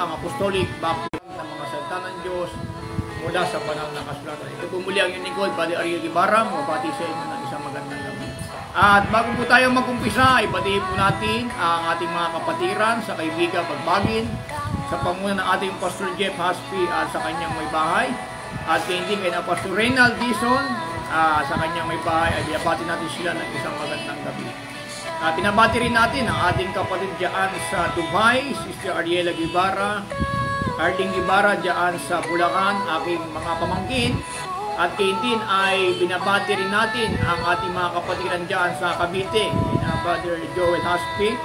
ang apostolic baptism ng mga salita ng Diyos mula sa banal na kasulatan. Ito po muli ang inyong lingkod, Padre Ariel Guevara, mabati sa inyo ng isang magandang gabi. At bago po tayo mag-umpisa, ibatiin po natin ang ating mga kapatiran sa kaibigan pagbagin, sa pamumuno ng ating Pastor Jeff Haspi at sa kanyang may bahay. At hindi kay na Pastor Reynald Dizon, sa kanyang may bahay, ay binabati natin sila ng isang magandang gabi. Pinabati rin natin ang ating kapatid dyan sa Dubai, Sister Ariela Guevara, Arling Guevara dyan sa Bulacan, aking mga pamangkin. At din ay binabati rin natin ang ating mga kapatiran dyan sa Cavite, na Brother Joel Haspi,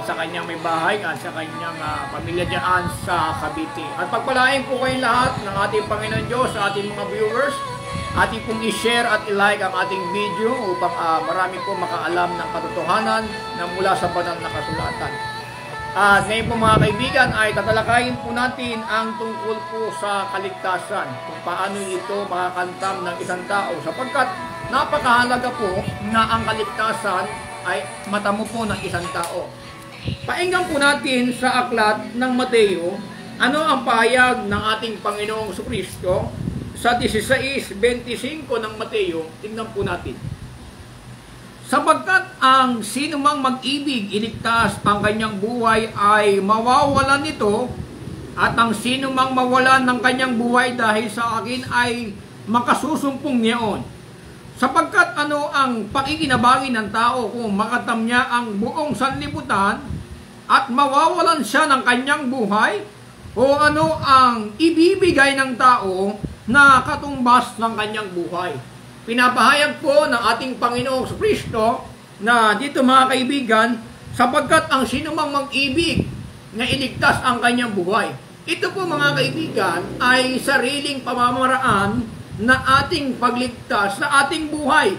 sa kanyang may bahay at sa kanyang pamilya dyan sa Cavite. At pagpalain po kayong lahat ng ating Panginoon Diyos, sa ating mga viewers, ating pong i-share at i-like ang ating video upang marami po makaalam ng katotohanan na mula sa banal na kasulatan. At ngayon po mga kaibigan ay tatalakayin po natin ang tungkol po sa kaligtasan, kung paano ito makakantam ng isang tao, sapagkat napakahalaga po na ang kaligtasan ay matamo po ng isang tao. Painggan po natin sa aklat ng Mateo, ano ang pahayag ng ating Panginoong Jesucristo sa 16:25 ng Mateo. Tingnan po natin. Sapagkat ang sinumang mag-ibig iligtas ang kanyang buhay ay mawawalan nito, at ang sinumang mawalan ng kanyang buhay dahil sa akin ay makasusumpong niyaon. Sapagkat ano ang pakikinabangin ng tao kung makatam niya ang buong sanlibutan at mawawalan siya ng kanyang buhay? O ano ang ibibigay ng tao na katumbas ng kanyang buhay? Pinapahayag po ng ating Panginoong Jesucristo na dito mga kaibigan, sapagkat ang sinumang mag-ibig na iligtas ang kanyang buhay. Ito po mga kaibigan ay sariling pamamaraan na ating pagligtas sa ating buhay.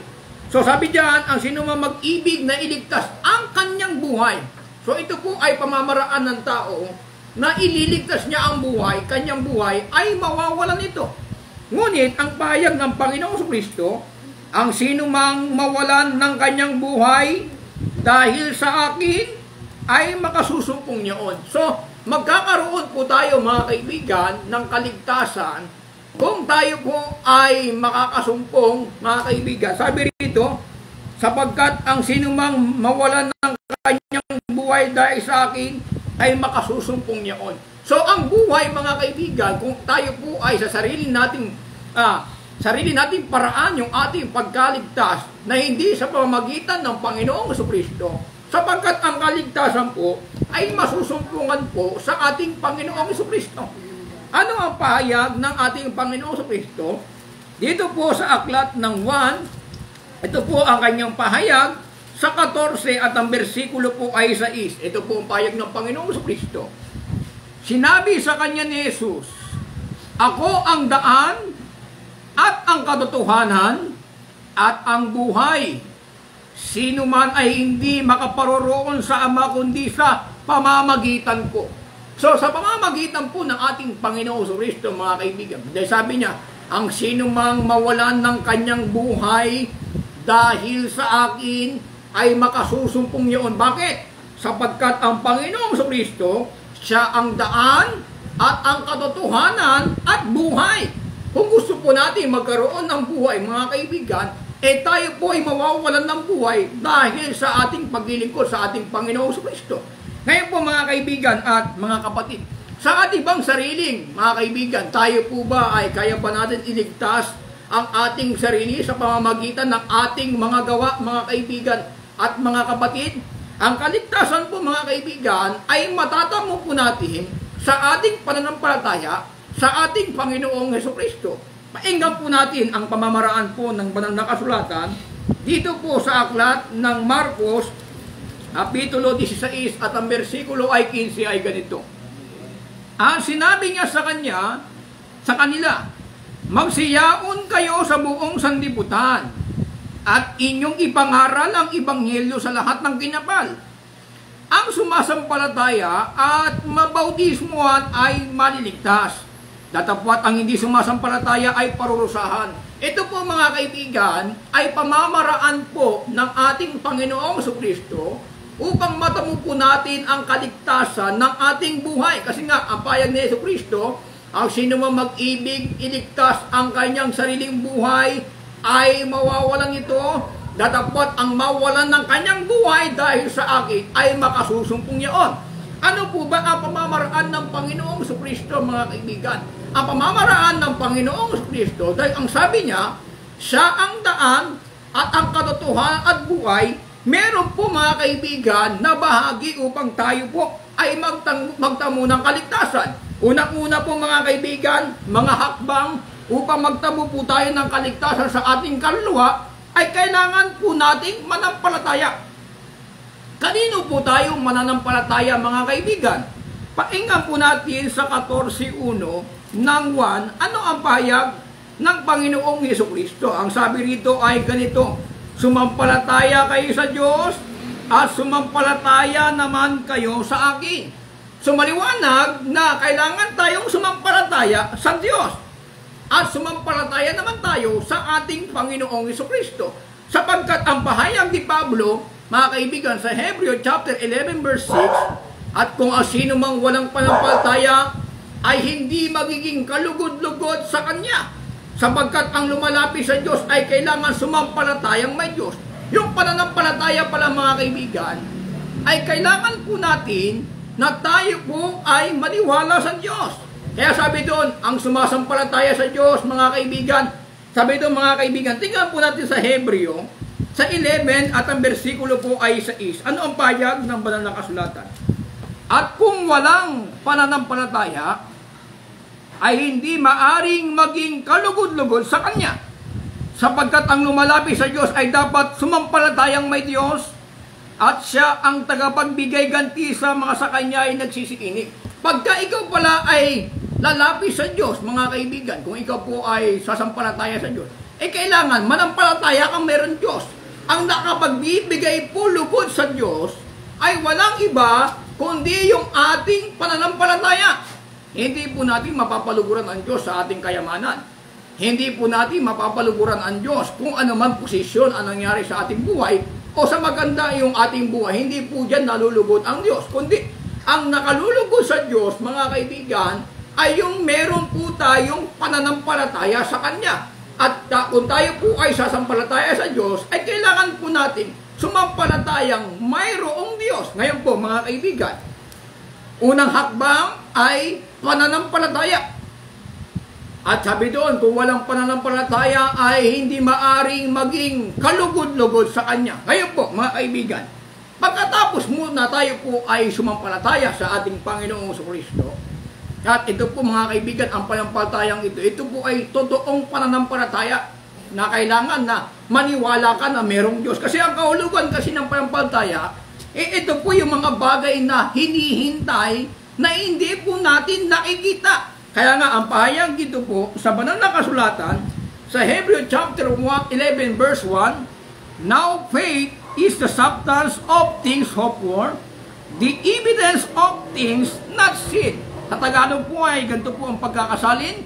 So sabi diyan, ang sinumang mag-ibig na iligtas ang kanyang buhay. So ito po ay pamamaraan ng tao na ililigtas niya ang buhay, kanyang buhay ay mawawalan ito. Ngunit ang pahayag ng Panginoong Jesucristo, ang sinumang mawalan ng kanyang buhay dahil sa akin ay makasusumpong niyon. So magkakaroon po tayo mga kaibigan ng kaligtasan kung tayo po ay makakasumpong mga kaibigan. Sabi rito, sapagkat ang sinumang mawalan ng kanyang buhay dahil sa akin ay makasusumpong niyon. So ang buhay mga kaibigan, kung tayo po ay sa sarili nating paraan yung ating pagkaligtas na hindi sa pamamagitan ng Panginoong Jesucristo, sapagkat ang kaligtasan po ay masusumpungan po sa ating Panginoong Jesucristo. Ano ang pahayag ng ating Panginoong Jesucristo? Dito po sa aklat ng 1, ito po ang kanyang pahayag sa 14 at ang bersikulo po ay 6. Ito po ang pahayag ng Panginoong Jesucristo. Sinabi sa kanya ni Jesus, ako ang daan at ang katotohanan at ang buhay. Sino man ay hindi makaparoroon sa Ama kundi sa pamamagitan ko. So sa pamamagitan po ng ating Panginoong Jesucristo mga kaibigan, dahil sabi niya, ang sino mang mawalan ng kanyang buhay dahil sa akin ay makasusumpong niyon. Bakit? Sapagkat ang Panginoong Jesucristo, siya ang daan at ang katotohanan at buhay. Kung gusto po natin magkaroon ng buhay, mga kaibigan, tayo po ay mawawalan ng buhay dahil sa ating paglilingkod sa ating Panginoong Jesucristo. Ngayon po mga kaibigan at mga kapatid, sa ating bang sariling, mga kaibigan, tayo po ba ay kaya pa natin iligtas ang ating sarili sa pamamagitan ng ating mga gawa, mga kaibigan at mga kapatid? Ang kaligtasan po mga kaibigan ay matatamo po natin sa ating pananampalataya sa ating Panginoong Jesucristo. Painggan po natin ang pamamaraan po ng banal na kasulatan dito po sa aklat ng Marcos, Kapitulo 16 at ang bersikulo ay 15 ay ganito. Ang sinabi niya sa kanila, magsiyaon kayo sa buong sanlibutan at inyong ipangaral ang ibanghelyo sa lahat ng kinapal. Ang sumasampalataya at mabautismuhan ay maliligtas. Datapwat ang hindi sumasampalataya ay parurusahan. Ito po mga kaibigan ay pamamaraan po ng ating Panginoong Jesucristo upang matamo po natin ang kaligtasan ng ating buhay. Kasi nga, ang payag ni Jesucristo, ang sino man mag-ibig, iligtas ang kanyang sariling buhay, ay mawawalan ito. Datapot ang mawalan ng kanyang buhay dahil sa akin ay makasusumpong niyon. Ano po ba ang pamamaraan ng Panginoong Jesucristo, mga kaibigan? Ang pamamaraan ng Panginoong Jesucristo, dahil ang sabi niya, siya ang daan at ang katotohanan at buhay. Meron po, mga kaibigan, na bahagi upang tayo po ay magtamo ng kaligtasan. Unang-una po, mga kaibigan, mga hakbang upang magtamo po tayo ng kaligtasan sa ating kaluluwa, ay kailangan po nating manampalataya. Kanino po tayo mananampalataya, mga kaibigan? Pakinggan po natin sa 14:1 ng 1, ano ang pahayag ng Panginoong Jesucristo. Ang sabi rito ay ganito, sumampalataya kayo sa Diyos at sumampalataya naman kayo sa akin. So maliwanag na kailangan tayong sumampalataya sa Diyos at sumampalataya naman tayo sa ating Panginoong Jesucristo. Sapagkat ang pahayag ni Pablo, mga kaibigan, sa Hebreo chapter 11 verse 6, at kung sino mang walang panampalataya ay hindi magiging kalugod-lugod sa Kanya. Sapagkat ang lumalapit sa Diyos ay kailangan sumampalatayang may Diyos. Yung pananampalataya pala, mga kaibigan, ay kailangan po natin na tayo po ay maniwala sa Diyos. Kaya sabi doon, ang sumasampalataya sa Diyos, mga kaibigan, sabi doon, mga kaibigan, tingnan po natin sa Hebreo, sa 11 at ang bersikulo po ay 6. Ano ang pahayag ng banal na kasulatan? At kung walang pananampalataya, ay hindi maaring maging kalugod-lugod sa Kanya. Sapagkat ang lumalapit sa Diyos ay dapat sumampalatayang may Diyos at siya ang tagapagbigay ganti sa mga sa Kanya ay nagsisikinig. Pagka ikaw pala ay lalapit sa Diyos, mga kaibigan, kung ikaw po ay sasampalataya sa Diyos, kailangan manampalataya kang meron Diyos. Ang nakapagbibigay po lugod sa Diyos ay walang iba kundi yung ating pananampalataya. Hindi po natin mapapaluguran ang Diyos sa ating kayamanan. Hindi po natin mapapaluguran ang Diyos kung ano man posisyon ang nangyari sa ating buhay o sa maganda yung ating buhay. Hindi po dyan nalulugod ang Diyos. Kundi ang nakalulugod sa Diyos, mga kaibigan, ay yung meron po tayong pananampalataya sa Kanya. At kung tayo po ay sasampalataya sa Diyos, ay kailangan po natin sumampalatayang mayroong Diyos. Ngayon po, mga kaibigan, unang hakbang ay pananampalataya. At sabi doon, kung walang pananampalataya ay hindi maaring maging kalugod-lugod sa Kanya. Ngayon po, mga kaibigan, pagkatapos muna tayo po ay sumampalataya sa ating Panginoong Jesucristo, at ito po, mga kaibigan, ang pananampalatayang ito po ay totoong pananampalataya na kailangan na maniwala ka na merong Diyos. Kasi ang kahulugan kasi ng pananampalataya, ito po yung mga bagay na hinihintay na hindi po natin nakikita. Kaya nga, ang pahayag dito po sa banal na kasulatan, sa Hebreo chapter 11 verse 1, now faith is the substance of things hoped for, the evidence of things not seen. Sa Tagalog po ay ganito po ang pagkakasalin.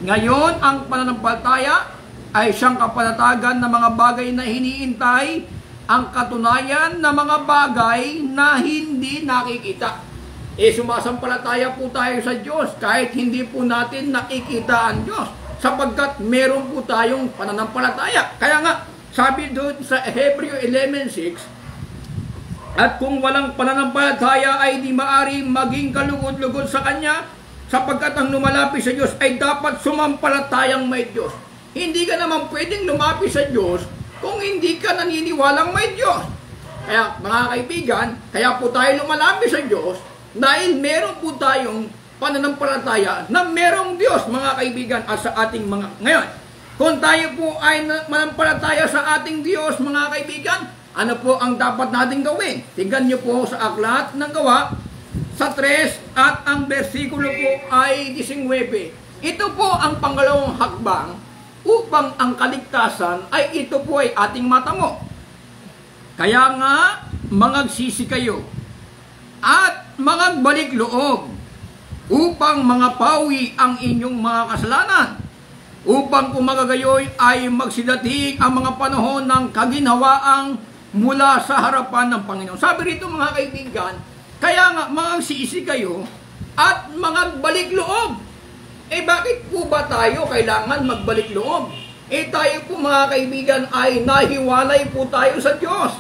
Ngayon, ang pananampalataya ay siyang kapanatagan ng mga bagay na hiniintay, ang katunayan ng mga bagay na hindi nakikita. Sumasampalataya po tayo sa Diyos kahit hindi po natin nakikita ang Diyos, sapagkat meron po tayong pananampalataya. Kaya nga, sabi doon sa Hebreo 11:6, at kung walang pananampalataya ay di maaari maging kalugod-lugod sa Kanya, sapagkat ang lumalapit sa Diyos ay dapat sumampalatayang may Diyos. Hindi ka naman pwedeng lumapit sa Diyos kung hindi ka naniniwalang may Diyos. Kaya, mga kaibigan, kaya po tayo lumalapit sa Diyos dahil meron po tayong pananampalataya na merong Diyos, mga kaibigan, at sa ating mga ngayon. Kung tayo po ay manampalataya sa ating Diyos, mga kaibigan, ano po ang dapat natin gawin? Tingnan niyo po sa aklat ng Gawa, sa 3 at ang bersikulo po ay 19. Ito po ang pangalawang hakbang upang ang kaligtasan ay ito po ay ating matamo. Kaya nga, mangagsisi kayo at mangagbalik loob upang mangapawi ang inyong mga kasalanan, upang kung magagayoy ay magsidating ang mga panahon ng kaginhawaang mula sa harapan ng Panginoon. Sabi rito mga kaibigan, kaya nga magsisi kayo at magbalik loob. Bakit po ba tayo kailangan magbalik loob? Tayo po mga kaibigan ay nahiwalay po tayo sa Diyos.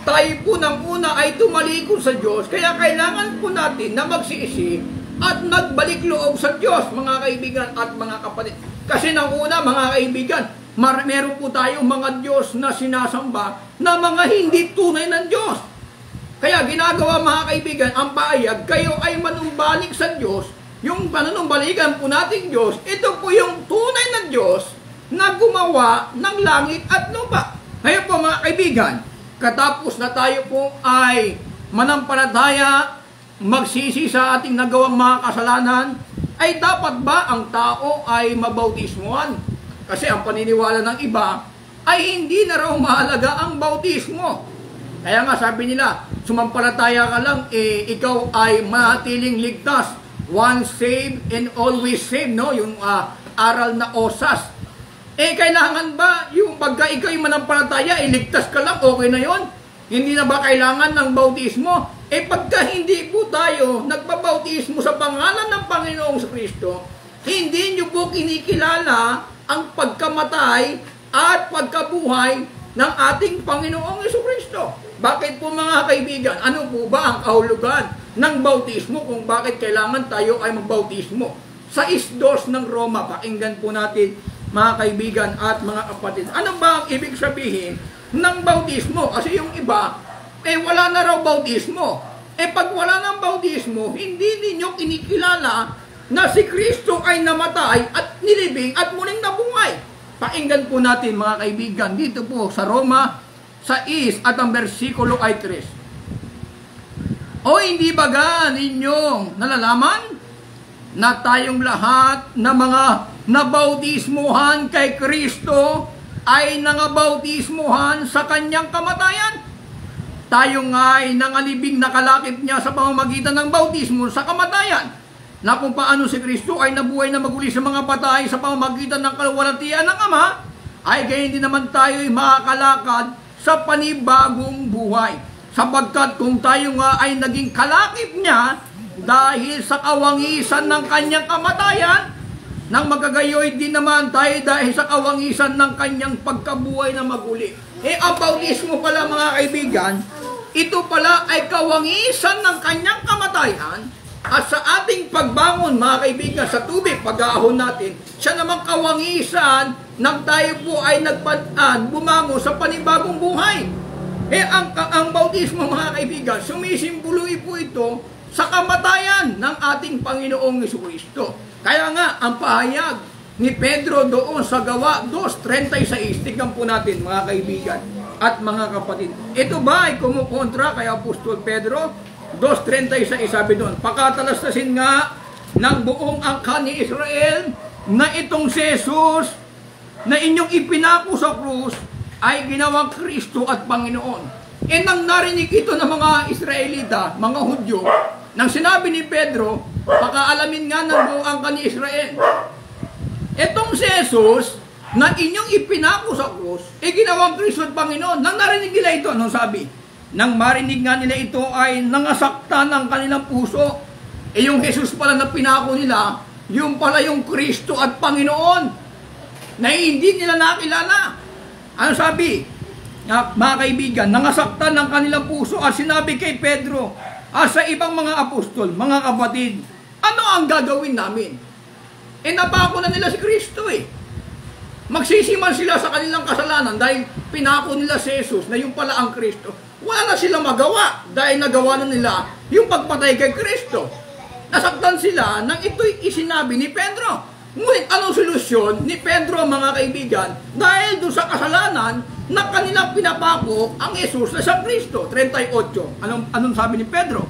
Tayo po ng una ay tumalikod sa Diyos, kaya kailangan po natin na magsisi at magbalik loob sa Diyos, mga kaibigan at mga kapatid. Kasi nang una, mga kaibigan, meron po tayong mga Diyos na sinasamba na mga hindi tunay ng Diyos. Kaya ginagawa mga kaibigan, ang paayag, kayo ay manumbalik sa Diyos. Yung panunumbalikan po nating Diyos, ito po yung tunay na Diyos na gumawa ng langit at lupa. Ngayon po mga kaibigan, katapos na tayo po ay manampalataya, magsisi sa ating nagawang mga kasalanan, ay dapat ba ang tao ay mabautismuhan? Kasi ang paniniwala ng iba ay hindi na raw mahalaga ang bautismo. Kaya nga sabi nila, sumampalataya ka lang, ikaw ay manatiling ligtas. Once saved and always saved, no? Yung aral na osas. Kailangan ba yung pagka ikaw ay manampalataya, ligtas ka lang, okay na yon? Hindi na ba kailangan ng bautismo? Pagka hindi po tayo nagbabautismo sa pangalan ng Panginoong Kristo, hindi nyo po kinikilala ang pagkamatay at pagkabuhay ng ating Panginoong Kristo. Bakit po mga kaibigan? Ano po ba ang kahulugan ng bautismo kung bakit kailangan tayo ay magbautismo? Sa 6:2 ng Roma, pakinggan po natin mga kaibigan at mga kapatid. Ano ba ang ibig sabihin ng bautismo? Kasi yung iba, wala na raw bautismo. Pag wala ng bautismo, hindi ninyo kinikilala na si Kristo ay namatay at nilibing at muling nabuhay. Pakinggan po natin mga kaibigan, dito po sa Roma 6 at ang versikulo ay 3. O hindi baga ninyong nalalaman na tayong lahat na mga nabautismuhan kay Kristo ay nangabautismuhan sa kanyang kamatayan? Tayo nga ay nangalibing nakalakip niya sa pamamagitan ng bautismo sa kamatayan, na kung paano si Kristo ay nabuhay na maguli sa mga patay sa pamamagitan ng kaluwalhatian ng Ama, ay gayon din naman tayo ay makakalakad sa panibagong buhay. Sapagkat kung tayo nga ay naging kalakip niya dahil sa kawangisan ng kanyang kamatayan, nang magagayoy din naman tayo dahil sa kawangisan ng kanyang pagkabuhay na maguli. Ang bautismo pala mga kaibigan, ito pala ay kawangisan ng kanyang kamatayan. At sa ating pagbangon, mga kaibigan, sa tubig, pag-aahon natin, siya namang kawangisan nang tayo po ay bumango sa panibagong buhay. Ang bautismo, mga kaibigan, sumisimboloy po ito sa kamatayan ng ating Panginoong Jesucristo. Kaya nga, ang pahayag ni Pedro doon sa Gawa 2:36, tignan po natin, mga kaibigan at mga kapatid. Ito ba ay kumukontra kay Apostol Pedro? 2:36 sabi doon, pakatalastasin nga ng buong angkan ni Israel na itong si Jesus na inyong ipinako sa krus ay ginawang Kristo at Panginoon. Nang narinig ito ng mga Israelita, mga Hudyo, nang sinabi ni Pedro, pakaalamin nga ng buong angkan ni Israel, itong si Jesus na inyong ipinako sa krus ay ginawang Kristo at Panginoon. Nang narinig nila ito, anong sabi? Nang marinig nga nila ito ay nangasakta ng kanilang puso. Yung Jesus pala na pinako nila, yung pala yung Kristo at Panginoon na hindi nila nakilala. Ano sabi? Mga kaibigan, nangasakta ng kanilang puso at sinabi kay Pedro at sa ibang mga apostol, mga kapatid, ano ang gagawin namin? Napako na nila si Kristo Magsisiman sila sa kanilang kasalanan dahil pinako nila si Jesus na yung pala ang Kristo. Wala na sila magawa dahil nagawa na nila yung pagpatay kay Kristo. Nasaktan sila nang ito'y isinabi ni Pedro. Ngunit anong solusyon ni Pedro, mga kaibigan, dahil doon sa kasalanan na kanilang pinapako ang Jesus na sa Kristo? 38. Anong sabi ni Pedro?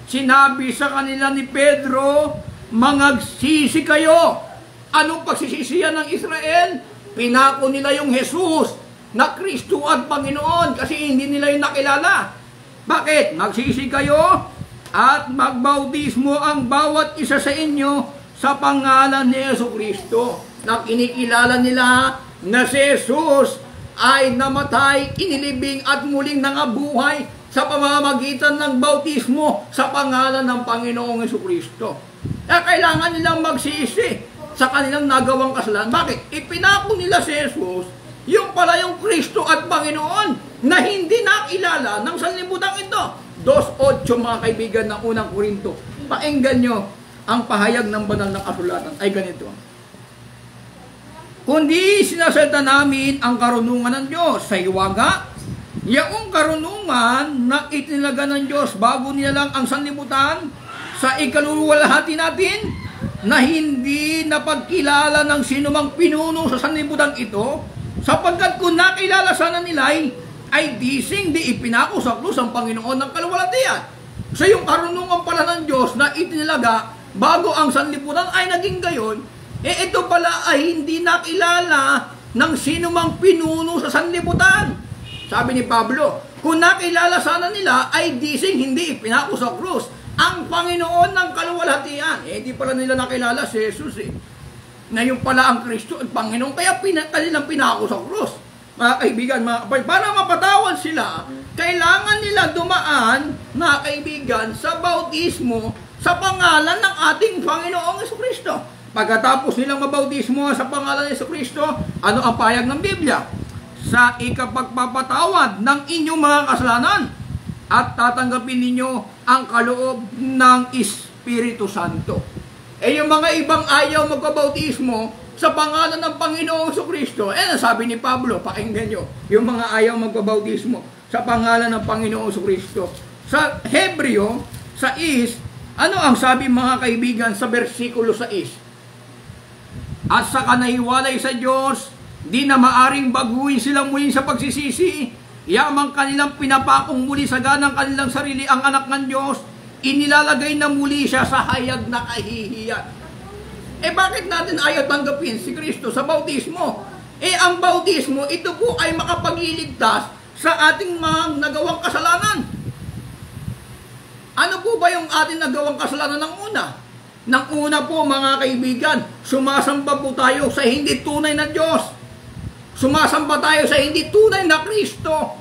Sinabi sa kanila ni Pedro, mangagsisi kayo. Anong pagsisisiyan ng Israel? Pinako nila yung Jesus na Kristo at Panginoon kasi hindi nila yung nakilala. Bakit? Magsisi kayo at magbautismo ang bawat isa sa inyo sa pangalan ni Jesucristo, na kinikilala nila na si Jesus ay namatay, inilibing at muling nangabuhay sa pamamagitan ng bautismo sa pangalan ng Panginoong Jesucristo. Kaya kailangan nilang magsisi sa kanilang nagawang kasalanan. Bakit? Ipinako nila si Jesus, yung pala yung Kristo at Panginoon na hindi nakilala ng sanlibutan ito. 2:8 mga kaibigan ng unang Korinto. Pakinggan nyo ang pahayag ng banal ng kasulatan ay ganito. Kundi sinasalta namin ang karunungan ng Diyos sa hiwaga, yaong karunungan na itinilaga ng Diyos bago nilalang ang sanlibutan sa ikaluluwalhati natin na hindi napagkilala ng sinumang pinuno sa sanlibutan ito, sapagkat kung nakilala sana nila ay dising di ipinako sa krus ang Panginoon ng kaluwalhatian. So yung karunungan pala ng Diyos na itinilaga bago ang sanlibutan ay naging gayon, ito pala ay hindi nakilala ng sinumang pinuno sa sanlibutan. Sabi ni Pablo, kung nakilala sana nila ay dising hindi ipinako sa krus ang Panginoon ng kaluwalhatian. Hindi pala nila nakilala si Jesus na yung pala ang Kristo at Panginoon, kaya kanilang pinako sa krus. Mga kaibigan, para mapatawad sila, kailangan nila dumaan, mga kaibigan, sa bautismo sa pangalan ng ating Panginoong Jesucristo. Pagkatapos nilang mabautismo sa pangalan ng Jesucristo, ano ang pahayag ng Biblia? Sa ikapagpapatawad ng inyong mga kasalanan at tatanggapin ninyo ang kaloob ng Espiritu Santo. Yung mga ibang ayaw magpabautismo sa pangalan ng Panginoong Jesucristo, sabi ni Pablo, pakinggan nyo, yung mga ayaw magpabautismo sa pangalan ng Panginoong Jesucristo. Sa Hebreo, sa ano ang sabi mga kaibigan sa versikulo 6? At sa kanahiwalay sa Diyos, di na maaring baguhin silang muli sa pagsisisi, yamang kanilang pinapakong muli sa ganang kanilang sarili ang anak ng Diyos, inilalagay na muli siya sa hayag na kahihiyan. Bakit natin ayaw tanggapin si Kristo sa bautismo? Ang bautismo, ito po ay makapagliligtas sa ating mga nagawang kasalanan. Ano po ba yung ating nagawang kasalanan ng una? Nang una po mga kaibigan, sumasamba po tayo sa hindi tunay na Diyos. Sumasamba tayo sa hindi tunay na Kristo.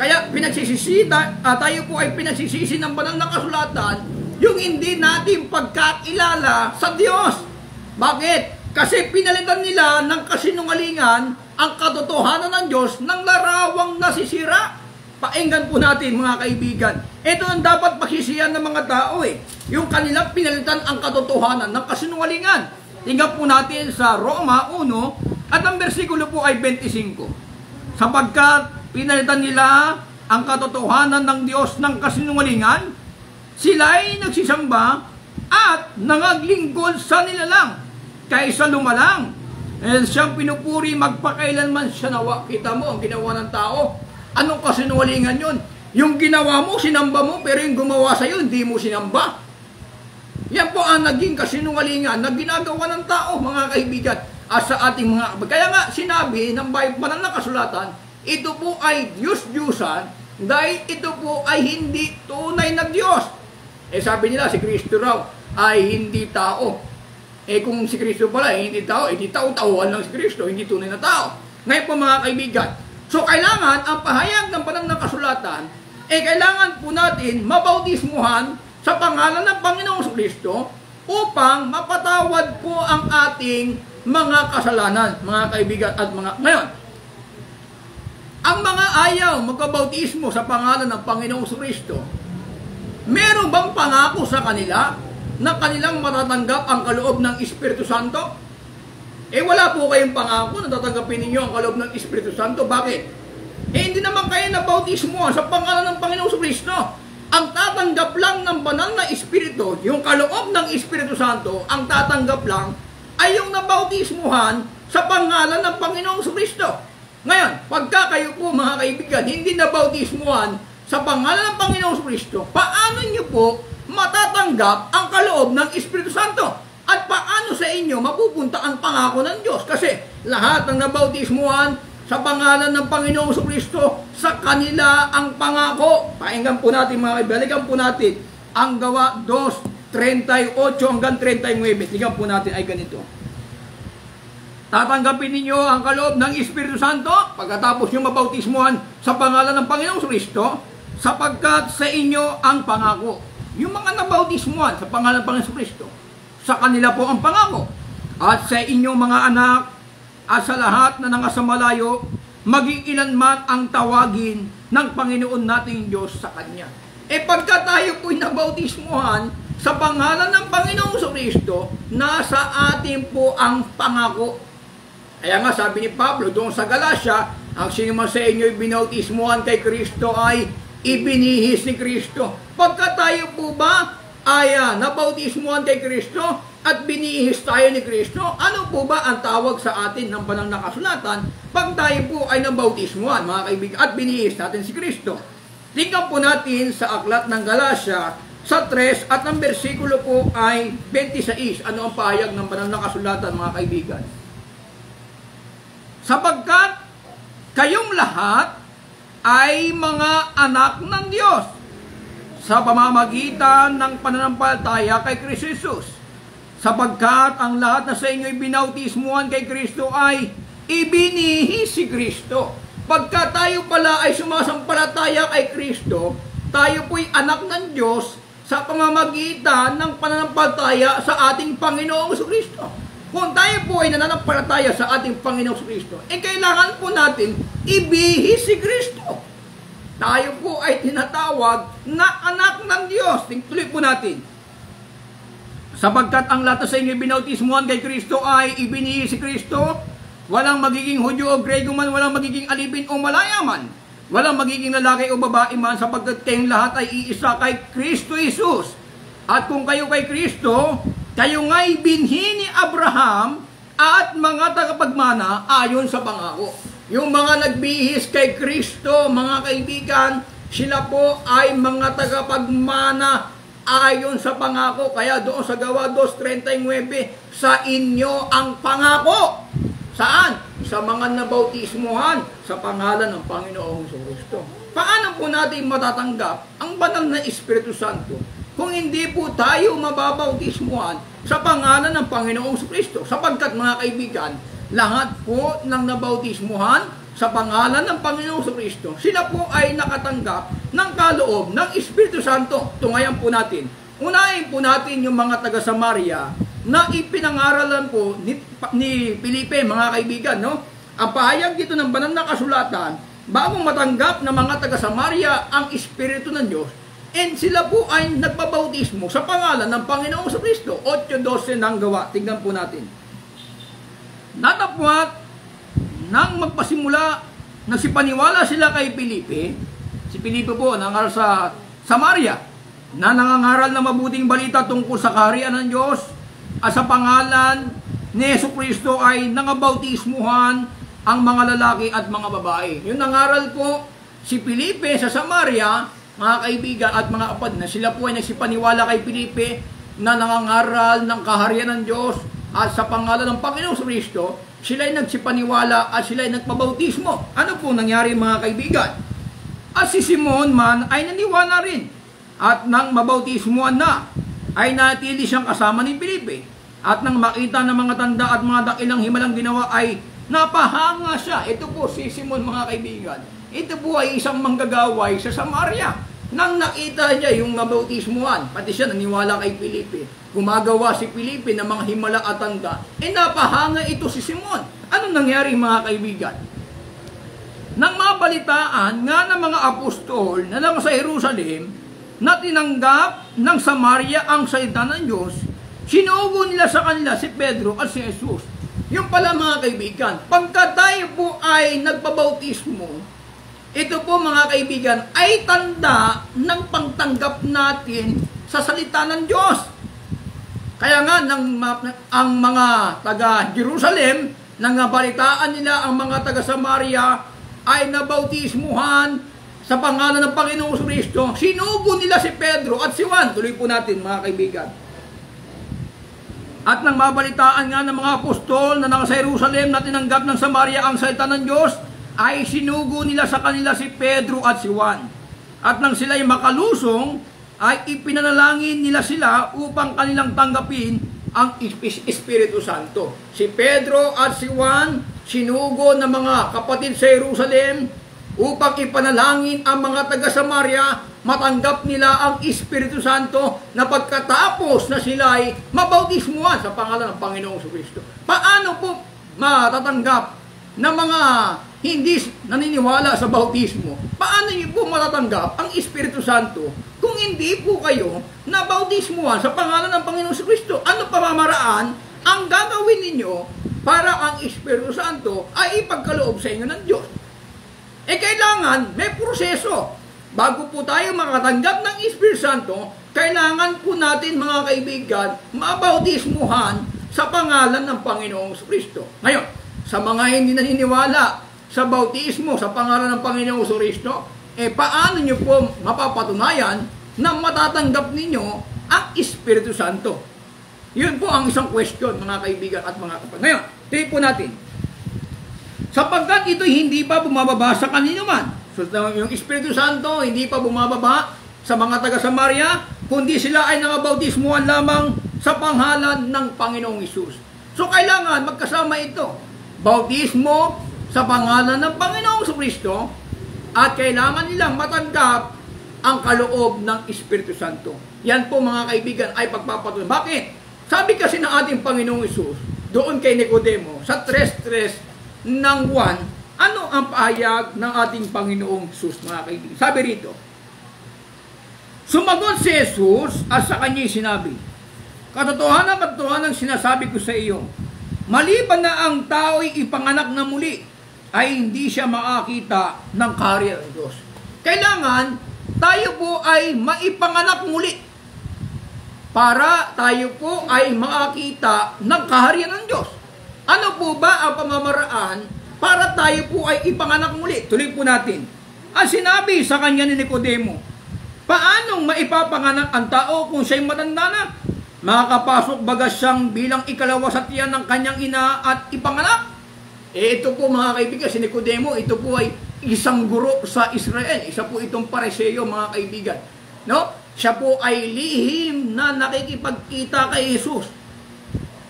Kaya tayo po ay pinagsisisi ng banal na kasulatan yung hindi natin pagkakilala sa Diyos. Bakit? Kasi pinalitan nila ng kasinungalingan ang katotohanan ng Diyos ng larawang nasisira. Painggan po natin mga kaibigan. Ito ang dapat pagsisiyan ng mga tao yung kanilang pinalitan ang katotohanan ng kasinungalingan. Tingnan po natin sa Roma 1 at ang bersikulo po ay 25. Sapagkat pinalitan nila ang katotohanan ng Diyos ng kasinungalingan, sila ay nagsisamba at nangaglingkod sa nilalang kaysa lumalang. Siyang pinupuri magpakailanman siya nawa. Kita mo ang ginawa ng tao. Anong kasinungalingan yun? Yung ginawa mo, sinamba mo, pero yung gumawa sa'yo, hindi mo sinamba. Yan po ang naging kasinungalingan na ginagawa ng tao, mga kaibigan, sa ating mga... Kaya nga, sinabi ng banal na kasulatan, ito po ay Diyos-Diyusan, dahil ito po ay hindi tunay na Diyos. Sabi nila, si Kristo raw ay hindi tao. Kung si Kristo pala ay hindi tao, hindi tao-tauhan lang si Kristo, hindi tunay na tao. Ngayon po mga kaibigan, so kailangan ang pahayag ng banal na kasulatan, kailangan po natin mabautismuhan sa pangalan ng Panginoong Jesucristo upang mapatawad po ang ating mga kasalanan, mga kaibigan at mga... Ngayon, ang mga ayaw magpabautismo sa pangalan ng Panginoong Jesucristo, meron bang pangako sa kanila na kanilang matatanggap ang kaloob ng Espiritu Santo? Wala po kayong pangako na tatanggapin ninyo ang kaloob ng Espiritu Santo. Bakit? Hindi naman kayo nabautismo sa pangalan ng Panginoong Jesucristo. Ang tatanggap lang ng banal na Espiritu, yung kaloob ng Espiritu Santo, ang tatanggap lang ay yung nabautismuhan sa pangalan ng Panginoong Jesucristo. Ngayon, pagka kayo po mga kaibigan, hindi nabautismuhan sa pangalan ng Panginoong Jesucristo, paano nyo po matatanggap ang kaloob ng Espiritu Santo? At paano sa inyo mapupunta ang pangako ng Diyos? Kasi lahat ng nabautismuhan sa pangalan ng Panginoong Jesucristo, sa kanila ang pangako. Pakinggan po natin mga kaibigan, po natin ang Gawa 2:38 hanggang 39. Tingnan po natin ay ganito. tatanggapin ninyo ang kaloob ng Espiritu Santo pagkatapos nyo mabautismuhan sa pangalan ng Panginoong Kristo, sapagkat sa inyo ang pangako. Yung mga nabautismuhan sa pangalan ng Panginoong Kristo, sa kanila po ang pangako. At sa inyong mga anak, at sa lahat na nangasamalayo, maging ilanman ang tawagin ng Panginoon nating Diyos sa Kanya. Pagka tayo po'y nabautismuhan sa pangalan ng Panginoong Kristo, nasa atin po ang pangako. Kaya nga sabi ni Pablo doon sa Galacia, ang sino man sa inyo'y binautismuhan kay Kristo ay ibinihis ni Kristo. Pagka tayo po ba ay nabautismuhan kay Kristo at binihis tayo ni Kristo, ano po ba ang tawag sa atin ng banal na kasulatan pag tayo po ay nabautismuhan, mga kaibigan, at binihis natin si Kristo? Tingnan po natin sa aklat ng Galacia sa 3 at ang bersikulo po ay 26. Ano ang pahayag ng banal na kasulatan, mga kaibigan? Sapagkat kayong lahat ay mga anak ng Diyos sa pamamagitan ng pananampalataya kay Kristo Jesus. Sapagkat ang lahat na sa inyo'y binautismuhan kay Kristo ay ibinihis si Kristo. Pagka tayo pala ay sumasampalataya kay Kristo, tayo po'y anak ng Diyos sa pamamagitan ng pananampalataya sa ating Panginoong Kristo. Kung tayo po ay nananampalataya sa ating Panginoong Kristo, kailangan po natin ibihis si Kristo. Tayo po ay tinatawag na anak ng Diyos. Tuloy po natin. Sapagkat ang lahat sa inyo binautismuhan kay Kristo ay ibinihis si Kristo, walang magiging Hudyo o Grego man, walang magiging alipin o malaya man, walang magiging lalaki o babae man, sapagkat kayong lahat ay iisa kay Kristo Jesus. At kung kayo kay Kristo, kayo nga'y binhi ni Abraham at mga tagapagmana ayon sa pangako. Yung mga nagbihis kay Kristo, mga kaibigan, sila po ay mga tagapagmana ayon sa pangako. Kaya doon sa Gawa 2:39, sa inyo ang pangako. Saan? Sa mga nabautismuhan sa pangalan ng Panginoong Kristo. Paano po natin matatanggap ang banal na Espiritu Santo kung hindi po tayo mababautismuhan sa pangalan ng Panginoong Kristo? Sapagkat, mga kaibigan, lahat po ng nabautismuhan sa pangalan ng Panginoong Kristo, sila po ay nakatanggap ng kaloob ng Espiritu Santo. Tungayan po natin. Unahin po natin yung mga taga-Samaria na ipinangaralan po ni Felipe, mga kaibigan, no? Ang pahayag dito ng banal na kasulatan, bagong matanggap ng mga taga-Samaria ang Espiritu ng Diyos, and sila po ay nagbabautismo sa pangalan ng Panginoong Kristo. 8:12 ng Gawa. Tingnan po natin. Natapwat nang magpasimula, nagsipaniwala sila kay Felipe. Si Felipe po nangaral sa Samaria, na nangangaral na mabuting balita tungkol sa kaharian ng Diyos, at sa pangalan ni Jesucristo ay nangabautismuhan ang mga lalaki at mga babae. Yung nangaral po si Felipe sa Samaria, mga kaibigan at mga kapatid, na sila po ay nagsipaniwala kay Felipe na nangangaral ng kaharian ng Diyos, at sa pangalan ng Panginoong Kristo, sila ay nagsipaniwala at sila ay nagpabautismo. Ano po nangyari, mga kaibigan? At si Simon man ay naniwala rin, at nang mabautismuhan na, ay natili siyang kasama ni Felipe. At nang makita ng mga tanda at mga dakilang himalang ginawa, ay napahanga siya. Ito po si Simon, mga kaibigan. Ito po ay isang manggagaway sa Samaria. Nang nakita niya yung nabautismuhan, pati siya naniwala kay Felipe, gumagawa si Felipe ng mga himala at tanda, napahanga ito si Simon. Anong nangyari, mga kaibigan? Nang mabalitaan nga ng mga apostol na lang sa Jerusalem, na tinanggap ng Samaria ang salita ng Diyos, sinugo nila sa kanila si Pedro at si Jesus. Yung pala, mga kaibigan, pagka tayo po ay nagpabautismo, ito po, mga kaibigan, ay tanda ng pagtanggap natin sa salita ng Diyos. Kaya nga, ang mga taga-Jerusalem, nang nabalitaan nila ang mga taga-Samaria ay nabautismuhan sa pangalan ng Panginoong Kristo, sinugo nila si Pedro at si Juan. Tuloy po natin, mga kaibigan. At nang mabalitaan nga ng mga apostol na nasa Jerusalem na tinanggap ng Samaria ang salita ng Diyos, ay sinugo nila sa kanila si Pedro at si Juan. At nang sila'y makalusong, ay ipinanalangin nila sila upang kanilang tanggapin ang Espiritu Santo. Si Pedro at si Juan, sinugo ng mga kapatid sa Jerusalem upang ipanalangin ang mga taga-Samaria, matanggap nila ang Espiritu Santo na pagkatapos na sila ay mabautismuhan sa pangalan ng Panginoong Kristo. Paano po matatanggap ng mga hindi naniniwala sa bautismo? Paano niyo po matatanggap ang Espiritu Santo kung hindi po kayo nabautismuhan sa pangalan ng Panginoong Kristo? Ano pamamaraan ang gagawin ninyo para ang Espiritu Santo ay ipagkaloob sa inyo ng Diyos? Kailangan may proseso. Bago po tayo makatanggap ng Espiritu Santo, kailangan po natin, mga kaibigan, mabautismuhan sa pangalan ng Panginoong Kristo. Ngayon, sa mga hindi naniniwala sa bautismo sa pangalan ng Panginoong Kristo, paano nyo po mapapatunayan na matatanggap ninyo ang Espiritu Santo? Yun po ang isang question, mga kaibigan at mga kapatid. Ngayon, tingnan po natin. Sapagkat ito hindi pa bumababa sa kanino man. So, yung Espiritu Santo hindi pa bumababa sa mga taga-Samaria, kundi sila ay nangabautismuhan lamang sa pangalan ng Panginoong Hesus. So, kailangan magkasama ito. Bautismo sa pangalan ng Panginoong Kristo at kailangan nilang matanggap ang kaloob ng Espiritu Santo. Yan po, mga kaibigan, ay pagpapatunay. Bakit? Sabi kasi ng ating Panginoong Hesus doon kay Nicodemo sa 3:3 ng 1, ano ang pahayag ng ating Panginoong Hesus, mga kaibigan? Sabi rito, sumagot si Jesus at sa kanya sinabi, katotohanan sinasabi ko sa iyo, maliban na ang tao'y ipanganak na muli, ay hindi siya makakita ng kaharian ng Diyos. Kailangan tayo po ay maipanganak muli para tayo po ay makakita ng kaharian ng Diyos. Ano po ba ang pamamaraan para tayo po ay ipanganak muli? Tuloy po natin. Ang sinabi sa kanya ni Nicodemo, paanong maipapanganak ang tao kung siya'y matanda na? Makakapasok baga siyang bilang ikalawa sa tiyan ng kanyang ina at ipanganak? Ito po, mga kaibigan, si Nicodemo, ito po ay isang guro sa Israel. Isa po itong Pariseo, mga kaibigan. No? Siya po ay lihim na nakikipagkita kay Jesus.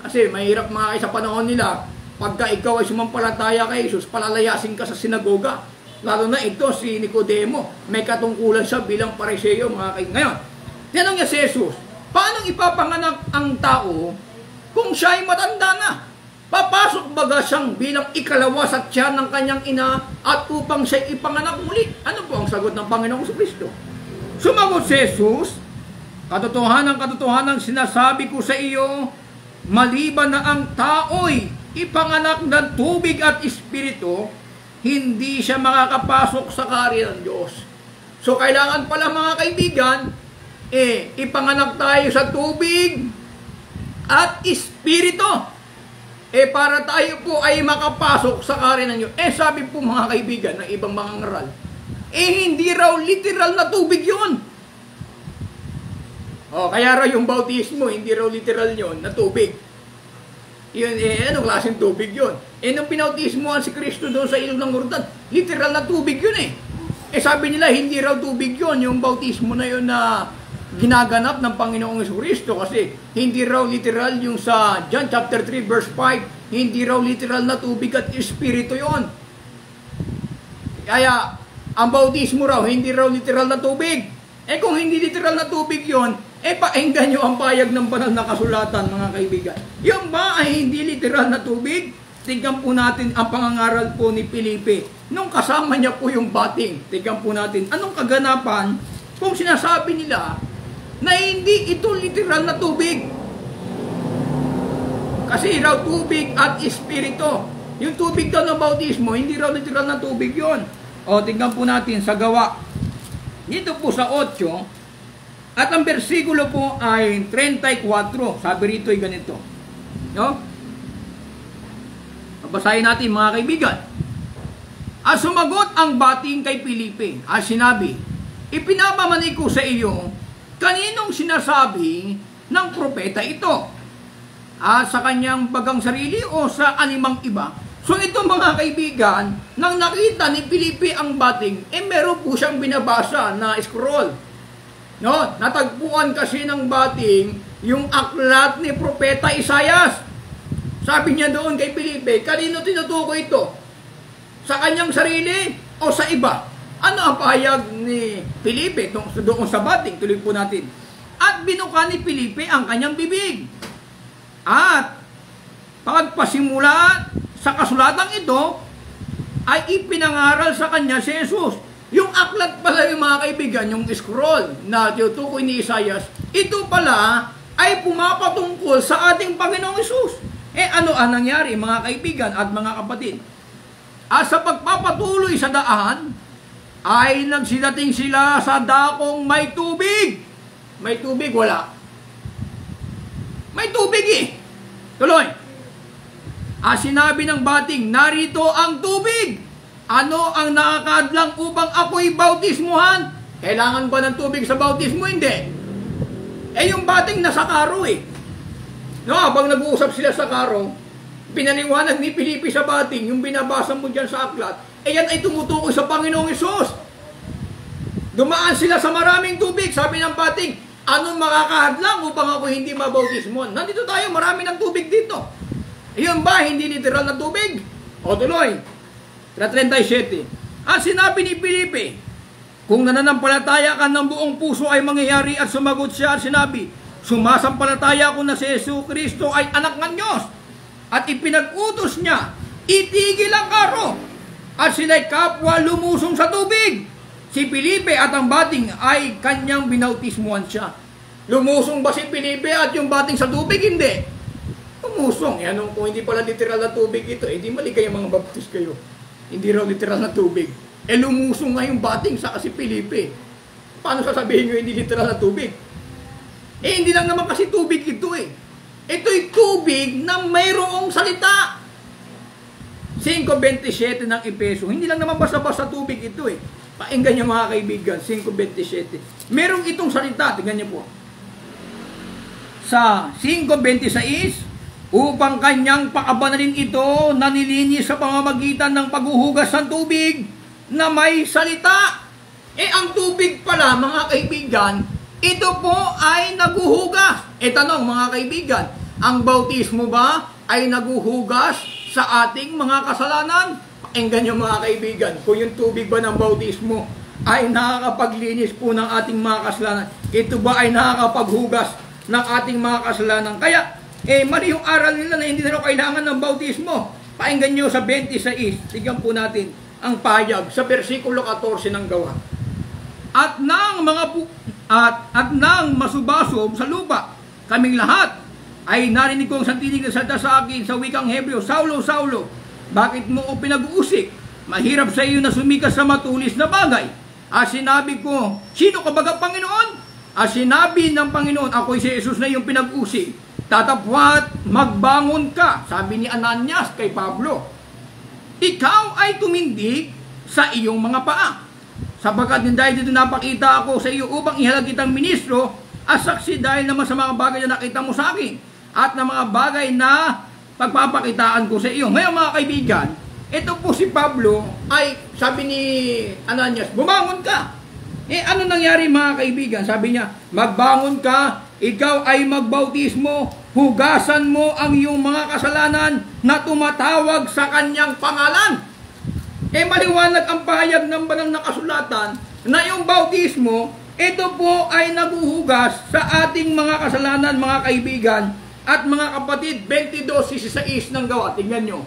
Kasi mahirap, mga sa panahon nila, pagka ikaw ay sumampalataya kay Jesus, palalayasin ka sa sinagoga. Lalo na ito, si Nicodemo, may katungkulan siya bilang Pariseo, mga kaibigan. Ngayon, tinanong niya si Jesus, paano ipapanganak ang tao kung siya ay matanda na? Papasok baga siyang bilang ikalawa sa tiyan ng kanyang ina at upang siya ipanganak muli? Ano po ang sagot ng Panginoong Kristo? Sumagot si Jesus, katotohanan sinasabi ko sa iyo, maliban na ang tao'y ipanganak ng tubig at espiritu, hindi siya makakapasok sa kaharian ng Diyos. So, kailangan pala, mga kaibigan, ipanganak tayo sa tubig at espiritu. Para tayo po ay makapasok sa kaharian ng Diyos. Sabi po, mga kaibigan, ng ibang mga ngaral, hindi raw literal na tubig yun. Kaya raw yung bautismo, hindi raw literal yun na tubig. Yun, anong klaseng tubig yun? Nung pinautismohan si Kristo doon sa ilog ng Jordan, literal na tubig yun sabi nila, hindi raw tubig yun, yung bautismo na yun na ginaganap ng Panginoong Kristo, kasi hindi raw literal yung sa John chapter 3 verse 5, hindi raw literal na tubig at espiritu yon. Kaya ang bautismo raw hindi raw literal na tubig. Kung hindi literal na tubig yon, pakinggan nyo ang payag ng banal na kasulatan, mga kaibigan. Yung ba ay hindi literal na tubig? Tingnan po natin ang pangangaral po ni Felipe nung kasama niya po yung bating. Tingnan po natin anong kaganapan kung sinasabi nila na hindi ito literal na tubig. Kasi raw tubig at espiritu. Yung tubig daw ng bautismo, hindi raw literal na tubig yon. Tingnan po natin sa Gawa. Dito po sa 8, at ang bersikulo po ay 34. Sabi rito ay ganito. No? Babasahin natin, mga kaibigan. At sumagot ang bating kay Felipe, at sinabi, ipinapamani ko sa iyo, kaninong sinasabi ng propeta ito? Sa kanyang bagang sarili o sa animang iba? So ito, mga kaibigan, nang nakita ni Felipe ang bating, meron po siyang binabasa na scroll. No, natagpuan kasi ng bating yung aklat ni Propeta Isaias. Sabi niya doon kay Felipe, kanino tinutukoy ito? Sa kanyang sarili o sa iba? Ano ang pahayag ni Felipe doon sa bating? Tuloy po natin. At binuka ni Felipe ang kanyang bibig. At pagpasimula sa kasulatang ito, ay ipinangaral sa kanya si Jesus. Yung aklat pala yung mga kaibigan, yung scroll na tinutukoy ni Isaias, ito pala ay pumapatungkol sa ating Panginoong Jesus. Ano ang nangyari mga kaibigan at mga kapatid? At sa pagpapatuloy sa daan, ay nagsidating sila sa dakong may tubig. May tubig, wala. May tubig Tuloy. Sinabi ng bating, narito ang tubig. Ano ang nakakadlang upang ako'y bautismuhan? Kailangan ba ng tubig sa bautismo? Hindi. Yung bating nasa karo No, habang nag-uusap sila sa karo, pinaliwanag ni Felipe sa bating, yung binabasa mo dyan sa aklat, yan ay tumutukoy sa Panginoong Hesus. Dumaan sila sa maraming tubig. Sabi ng bating, anong makakahadlang upang ako hindi mabautismuhan? Nandito tayo, marami ng tubig dito. Iyon ba, hindi literal na tubig? O tuloy, 37. At sinabi ni Felipe, kung nananampalataya ka ng buong puso ay mangyayari, at sumagot siya at sinabi, sumasampalataya ko na si Jesucristo ay anak ng Diyos. At ipinag-utos niya, itigil ang karo. At sila'y kapwa lumusong sa tubig. Si Felipe at ang bating ay kanyang binautismuhan siya. Lumusong ba si Felipe at yung bating sa tubig? Hindi. Lumusong. Anong kung hindi pala literal na tubig ito, di maligay ang mga baptist kayo. Hindi raw literal na tubig. Lumusong nga yung bating sa si Felipe. Paano sasabihin nyo hindi literal na tubig? Hindi lang naman kasi tubig ito Ito'y tubig na mayroong salita. 5:27 ng Efeso. Hindi lang naman basta-basta tubig ito Pakinggan niyo mga kaibigan, 5:27. Merong itong salita, tingnan niyo po. Sa 5:26, upang kanyang pakabanalin ito na nilinis sa pamamagitan ng paghuhugas ng tubig na may salita. Ang tubig pala mga kaibigan, ito po ay naguhugas. Tanong mga kaibigan, ang bautismo ba ay naguhugas sa ating mga kasalanan? Pakinggan nyo mga kaibigan, kung yung tubig ba ng bautismo ay nakakapaglinis po ng ating mga kasalanan, ito ba ay nakakapaghugas ng ating mga kasalanan? Kaya, mali yung aral nila na hindi na kailangan ng bautismo. Pakinggan nyo sa 26, tignan po natin ang payag sa versikulo 14 ng Gawa. At nang masubasob sa lupa, kaming lahat ay narinig ko ang santinig na salita sa akin sa wikang Hebreo, Saulo, Saulo, bakit mo o pinag-uusik? Mahirap sa iyo na sumikas sa matulis na bagay. Sinabi ko, sino ka baga Panginoon? Sinabi ng Panginoon, ako'y si Jesus na iyong pinag-usik. Tatapwat, magbangon ka, sabi ni Ananias kay Pablo. Ikaw ay tumindig sa iyong mga paa. Sapagkat dahil dito napakita ako sa iyo upang ihalag kitang ministro at saksi dahil naman sa mga bagay na nakita mo sa akin at na mga bagay na pagpapakitaan ko sa iyo. Ngayon mga kaibigan, ito po si Pablo ay sabi ni Ananias, bumangon ka. Ano nangyari mga kaibigan? Sabi niya, magbangon ka, ikaw ay magbautismo, hugasan mo ang iyong mga kasalanan na tumatawag sa kanyang pangalan. Maliwanag ang pahayag ng banal na kasulatan na yung bautismo, ito po ay naguhugas sa ating mga kasalanan mga kaibigan at mga kapatid. 22:16 ng Gawa, tingnan nyo.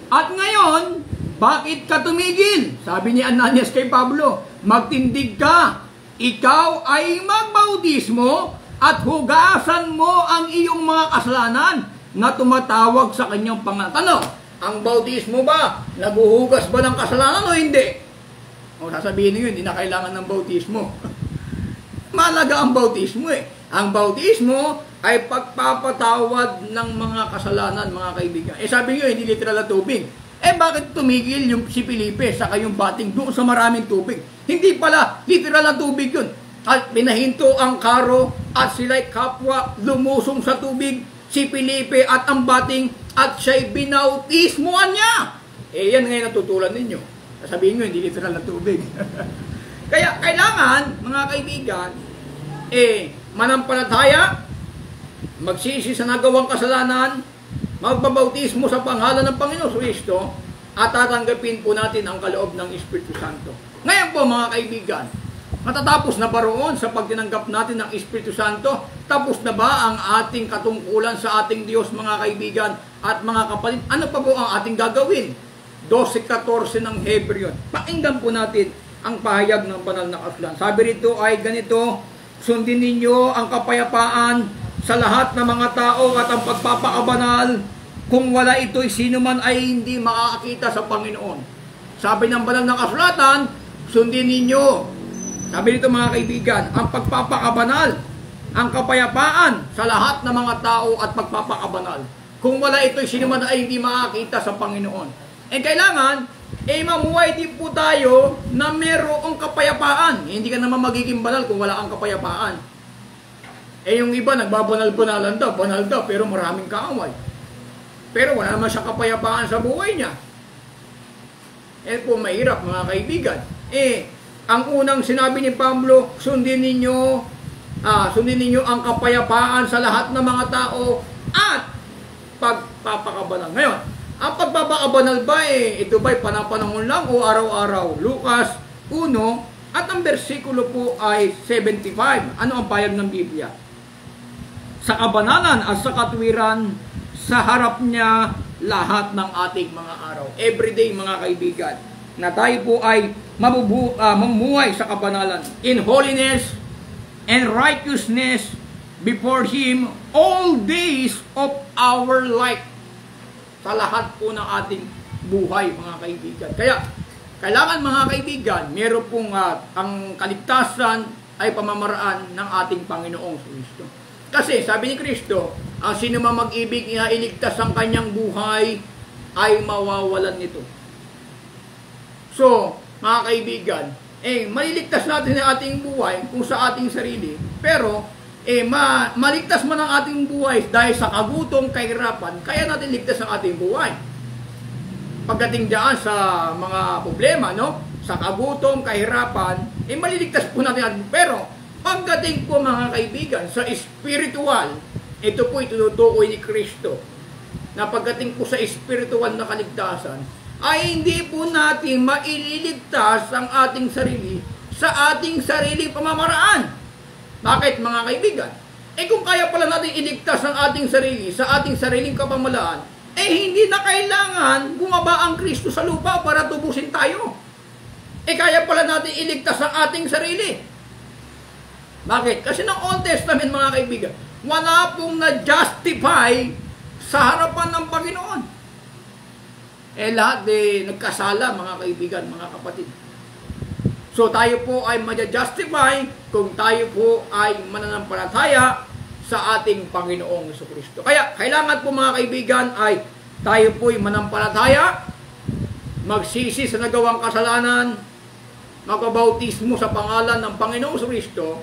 At ngayon, bakit ka tumigil? Sabi ni Ananias kay Pablo, magtindig ka, ikaw ay magbautismo at hugasan mo ang iyong mga kasalanan na tumatawag sa kanyang pangalan. Tanong, ang bautismo ba, naguhugas ba ng kasalanan o hindi? Sasabihin niyo, hindi na kailangan ng bautismo. Malaga ang bautismo Ang bautismo ay pagpapatawad ng mga kasalanan, mga kaibigan. Sabi niyo, hindi literal na tubig. Bakit tumigil yung si Felipe sa kayong bating doon sa maraming tubig? Hindi pala literal na tubig yun. At pinahinto ang karo at sila'y kapwa lumusong sa tubig, si Felipe at ang bating, at siya'y binautismuhan niya. Yan ngayon natutulan ninyo. Sabihin nyo, hindi literal na tubig. Kaya kailangan, mga kaibigan, manampalataya, magsisi sa nagawang kasalanan, magbabautismo sa pangalan ng Panginoon Kristo, at tatanggapin po natin ang kaloob ng Espiritu Santo. Ngayon po mga kaibigan, matatapos na ba roon sa pagtinanggap natin ng Espiritu Santo? Tapos na ba ang ating katungkulan sa ating Diyos, mga kaibigan at mga kapatid? Ano pa po ang ating gagawin? 12:14 ng Hebreo. Pakinggan po natin ang pahayag ng banal na kasulatan. Sabi rito ay ganito, sundin ninyo ang kapayapaan sa lahat ng mga tao at ang pagpapakabanal. Kung wala ito'y sino man ay hindi makakakita sa Panginoon. Sabi ng banal na kasulatan, sundin ninyo. Sabi dito mga kaibigan, ang pagpapakabanal, ang kapayapaan sa lahat ng mga tao at pagpapakabanal. Kung wala ito'y sino man ay hindi makakita sa Panginoon. Kailangan, mamuhay din po tayo na merong kapayapaan. Hindi ka naman magiging banal kung wala kang kapayapaan. Yung iba, nagbabanal-banalan daw, banal daw, pero maraming kaaway. Pero wala naman siya kapayapaan sa buhay niya. Po, mahirap mga kaibigan. Ang unang sinabi ni Pablo, sundin ninyo ang kapayapaan sa lahat ng mga tao at pagpapakabanal. Ngayon, ang pagpapakabanal ba ito ba'y panapanahon lang o araw-araw? Lucas 1 at ang bersikulo po ay 75. Ano ang payag ng Biblia? Sa kabanalan at sa katwiran, sa harap niya lahat ng ating mga araw. Everyday mga kaibigan, na tayo po ay mamumuhay sa kabanalan. In holiness and righteousness before Him all days of our life. Sa lahat po ng ating buhay mga kaibigan. Kaya, kailangan mga kaibigan, meron pong ang kaligtasan ay pamamaraan ng ating Panginoong Kristo. Kasi sabi ni Kristo, ang sino man mag-ibig na iligtas ang kanyang buhay ay mawawalan nito. So, mga kaibigan, maliligtas natin ang ating buhay kung sa ating sarili, pero maligtas man ang ating buhay dahil sa kagutom, kahirapan, kaya natin ligtas ang ating buhay. Pagdating dyan sa mga problema, no? Sa kagutom, kahirapan, maliligtas po natin. Pero, pagdating po mga kaibigan, sa spiritual, ito po itutukoy ni Kristo, na pagdating po sa spiritual na kaligtasan, ay hindi po natin maililigtas ang ating sarili sa ating sariling pamamaraan. Bakit mga kaibigan? Kung kaya pala natin iligtas ang ating sarili sa ating sariling kapamalaan, hindi na kailangan bumaba ang Kristo sa lupa para tubusin tayo. Kaya pala natin iligtas ang ating sarili. Bakit? Kasi ng Old Testament mga kaibigan, wala pong na-justify sa harapan ng Panginoon. Lahat nagkasala mga kaibigan, mga kapatid. So tayo po ay ma-justify kung tayo po ay mananampalataya sa ating Panginoong Jesucristo. Kaya kailangan po mga kaibigan ay tayo po ay manampalataya, magsisi sa nagawang kasalanan, magbabautismo sa pangalan ng Panginoong Jesucristo,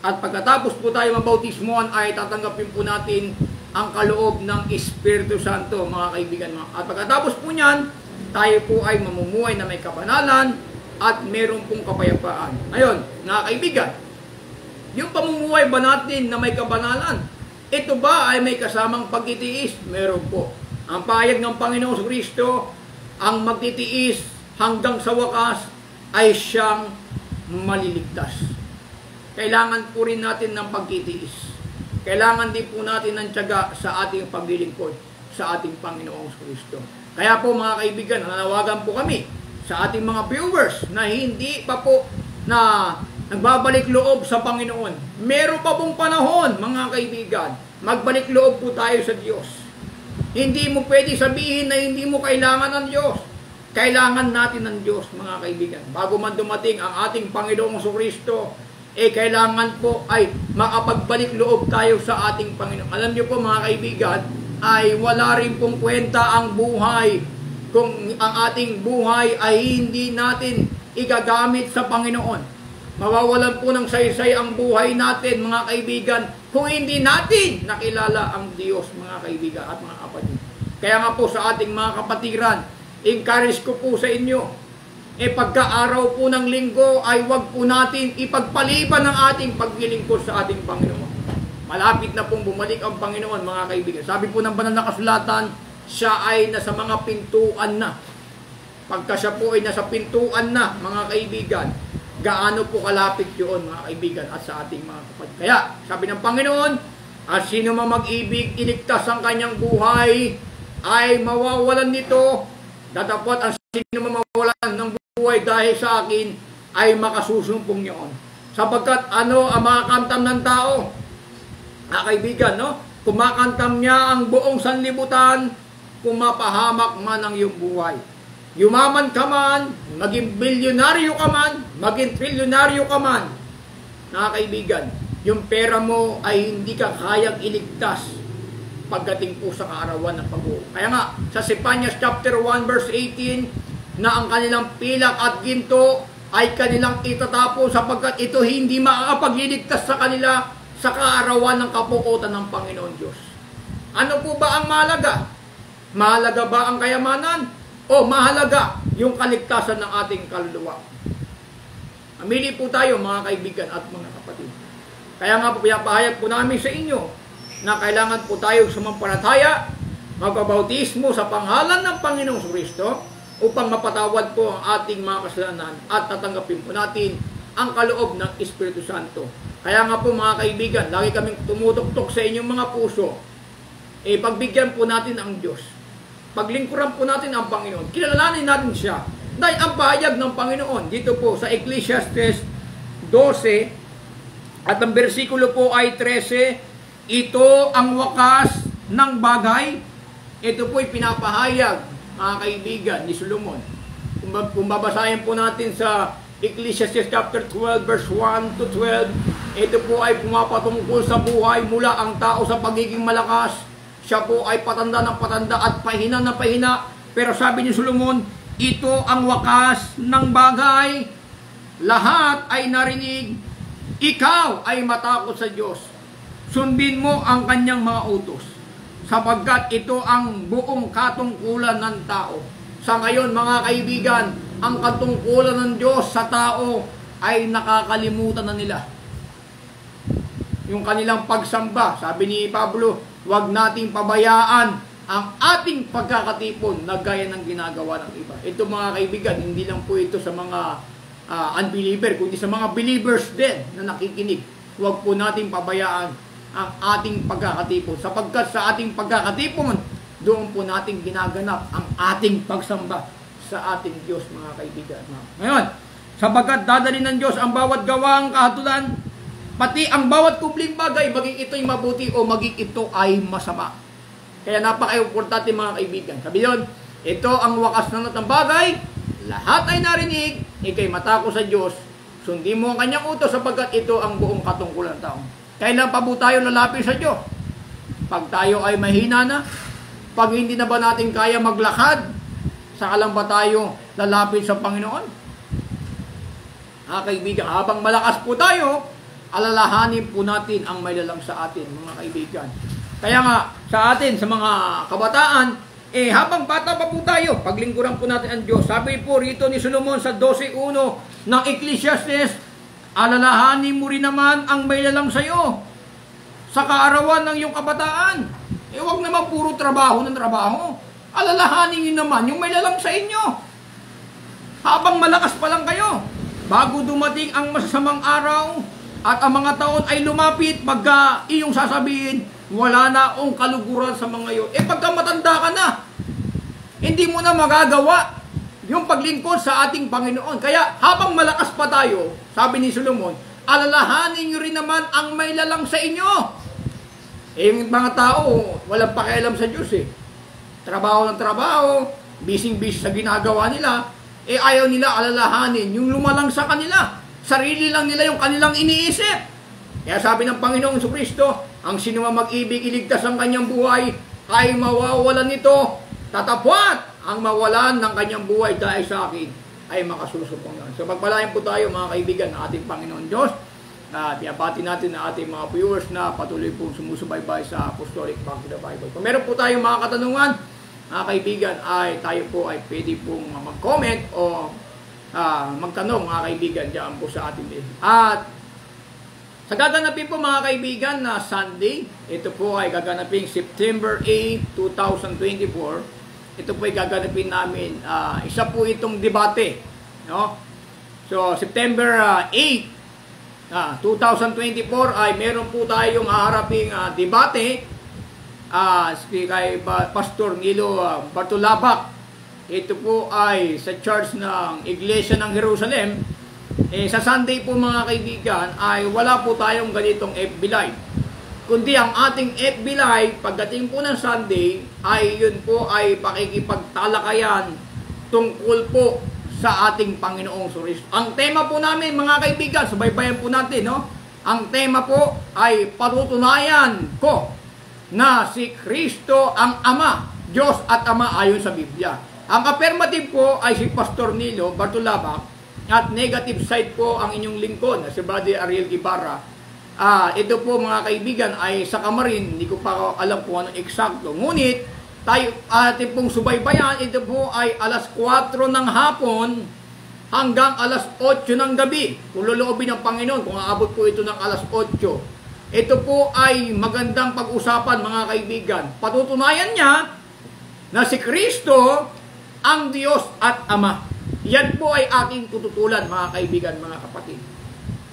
at pagkatapos po tayo mabautismoan ay tatanggapin po natin ang kaloob ng Espiritu Santo mga kaibigan. At pagkatapos po niyan, tayo po ay mamumuhay na may kabanalan at meron pong kapayapaan. Ngayon, mga kaibigan, yung pamumuhay ba natin na may kabanalan, ito ba ay may kasamang pagtitiis? Meron po. Ang pahayag ng Panginoong Kristo, ang magtitiis hanggang sa wakas ay siyang maliligtas. Kailangan po rin natin ng pagtitiis. Kailangan din po natin ng tiyaga sa ating paglilingkod sa ating Panginoong Kristo. Kaya po mga kaibigan, nananawagan po kami sa ating mga viewers na hindi pa po na nagbabalik loob sa Panginoon. Meron pa pong panahon mga kaibigan, magbalik loob po tayo sa Diyos. Hindi mo pwede sabihin na hindi mo kailangan ng Diyos. Kailangan natin ng Diyos mga kaibigan. Bago man dumating ang ating Panginoong Kristo, kailangan po ay makapagbalik loob tayo sa ating Panginoon. Alam niyo po mga kaibigan, ay wala rin pong kwenta ang buhay kung ang ating buhay ay hindi natin igagamit sa Panginoon. Mawawalan po ng saysay ang buhay natin mga kaibigan kung hindi natin nakilala ang Diyos mga kaibigan at mga kapatid. Kaya nga po sa ating mga kapatiran, encourage ko po sa inyo, pagka-araw po ng linggo ay wag po natin ipagpaliban ang ating paglilingkod sa ating Panginoon. Malapit na pong bumalik ang Panginoon, mga kaibigan. Sabi po ng banal na kasulatan, siya ay nasa mga pintuan na. Pagka siya po ay nasa pintuan na, mga kaibigan, gaano po kalapit yun, mga kaibigan, at sa ating mga kapatid. Kaya, sabi ng Panginoon, at sino man mag-ibig, iligtas ang kanyang buhay, ay mawawalan nito. Datapot ang sino man mawawalan ng buhay dahil sa akin, ay makasusumpong yun. Sapagkat ano ang makakamtam ng tao? Mga kaibigan, no? Kumakantam niya ang buong sanlibutan, kung mapahamak man ang iyong buhay. Yumaman ka man, maging bilyonaryo ka man, maging trilyonaryo ka man, mga kaibigan, yung pera mo ay hindi ka kayang iligtas pagdating po sa kaarawan ng pag-uwi. Kaya nga, sa Zephaniah chapter 1 verse 18, na ang kanilang pilak at ginto ay kanilang itatapon sapagkat ito hindi makakapagliligtas sa kanila sa kaarawan ng kapukutan ng Panginoon Diyos. Ano po ba ang mahalaga? Mahalaga ba ang kayamanan? O mahalaga yung kaligtasan ng ating kaluluwa? Amili po tayo, mga kaibigan at mga kapatid. Kaya nga po, pinapahayag po namin sa inyo na kailangan po tayo sumampalataya, magpabautismo sa pangalan ng Panginoong Kristo upang mapatawad po ang ating mga kasalanan at tatanggapin po natin ang kaloob ng Espiritu Santo. Kaya nga po, mga kaibigan, lagi kaming tumutuktok sa inyong mga puso, pagbigyan po natin ang Diyos. Paglingkuran po natin ang Panginoon. Kilalanin natin siya. Dahil ang pahayag ng Panginoon, dito po sa Ecclesiastes 12, at ang bersikulo po ay 13, ito ang wakas ng bagay. Ito po ay pinapahayag, mga kaibigan, ni Solomon. Kung babasahin po natin sa Ecclesiastes chapter 12, verse 1 to 12, ito po ay pumapatungkol sa buhay mula ang tao sa pagiging malakas. Siya po ay patanda ng patanda at pahina ng pahina. Pero sabi ni Solomon, ito ang wakas ng bagay. Lahat ay narinig. Ikaw ay matakot sa Diyos. Sundin mo ang kanyang mga utos. Sapagkat ito ang buong katungkulan ng tao. Sa ngayon, mga kaibigan, ang katungkulan ng Diyos sa tao ay nakakalimutan na nila. Yung kanilang pagsamba, sabi ni Pablo, huwag nating pabayaan ang ating pagkakatipon na gaya ng ginagawa ng iba. Ito, mga kaibigan, hindi lang po ito sa mga unbeliever, kundi sa mga believers din na nakikinig. Huwag po nating pabayaan ang ating pagkakatipon. Sapagkat sa ating pagkakatipon, doon po natin ginaganap ang ating pagsamba sa ating Diyos, mga kaibigan. Ngayon, sapagkat dadalhin ng Diyos ang bawat gawang kahatulan, pati ang bawat kubling bagay, maging ito'y mabuti o maging ito ay masama. Kaya napaka-importante, mga kaibigan. Sabi yun, ito ang wakas ng bagay, lahat ay narinig, ikay matako sa Diyos, sundin mo ang kanyang utos sapagkat ito ang buong katungkulan ng tao. Kailan pa po tayo lalapit sa Diyos? Pag tayo ay mahina na, pag hindi na ba natin kaya maglakad, saka lang ba tayo lalapit sa Panginoon? Kaibigan, habang malakas po tayo, alalahanin po natin ang may lalang sa atin, mga kaibigan. Kaya nga, sa atin, sa mga kabataan, habang bata pa po tayo, paglingkuran po natin ang Diyos. Sabi po rito ni Solomon sa 12:1 ng Ecclesiastes, alalahanin mo rin naman ang may lalang sa iyo sa kaarawan ng iyong kabataan. Huwag naman puro trabaho ng trabaho. Alalahanin niyo naman yung may lalang sa inyo. Habang malakas pa lang kayo, bago dumating ang masasamang araw, at ang mga taon ay lumapit, pagka iyong sasabihin, wala na akong kaluguran sa mga iyon. Pagka matanda ka na, hindi mo na magagawa yung paglingkod sa ating Panginoon. Kaya habang malakas pa tayo, sabi ni Solomon, alalahanin nyo rin naman ang may lalang sa inyo. Yung mga tao, walang pakialam sa Diyos Trabaho ng trabaho, busy-busy sa ginagawa nila, ayaw nila alalahanin yung lumalang sa kanila. Sarili lang nila yung kanilang iniisip. Kaya sabi ng Panginoong Kristo, ang sino man mag-ibig, iligtas ang kanyang buhay, ay mawawalan nito. Tatapwat ang mawalan ng kanyang buhay dahil sa akin, ay makasusupong yan. So pagpalain po tayo, mga kaibigan, ng ating Panginoon Diyos. Pinapati natin ang ating mga viewers na patuloy pong sumusubaybay sa Apostolic Back to the Bible. Kung meron po tayong mga katanungan, mga kaibigan, tayo po ay pwede pong mag-comment o magtanong mga kaibigan dyan po sa ating din. At sa gaganapin po mga kaibigan na Sunday, ito po ay gaganapin September 8, 2024. Ito po ay gaganapin namin. Isa po itong debate. No? So, September 8, 2024 ay meron po tayong haharaping debate kay Pastor Nilo Bartolabak. Ito po ay sa church ng Iglesia ng Jerusalem. Sa Sunday po mga kaibigan ay wala po tayong ganitong FB Live. Kundi ang ating FB Live pagdating po ng Sunday ay yun po ay pakikipagtalakayan tungkol po sa ating Panginoong Kristo. Ang tema po namin mga kaibigan, subaybayan po natin, no? Ang tema po ay patutunayan ko na si Kristo ang Ama, Diyos at Ama ayon sa Biblia. Ang affirmative po ay si Pastor Nilo Bartolabak at negative side po ang inyong lingkod na si Brother Ariel Guevara. Ito po mga kaibigan ay sa kamarin, hindi ko pa alam kung anong eksakto. Ngunit tayo ating pong subaybayan, ito po ay alas 4 ng hapon hanggang alas 8 ng gabi. Kung loloobin ng Panginoon, kung aabot po ito ng alas 8. Ito po ay magandang pag-usapan mga kaibigan. Patutunayan niya na si Kristo ang Diyos at Ama. Yan po ay ating tututulan mga kaibigan, mga kapatid.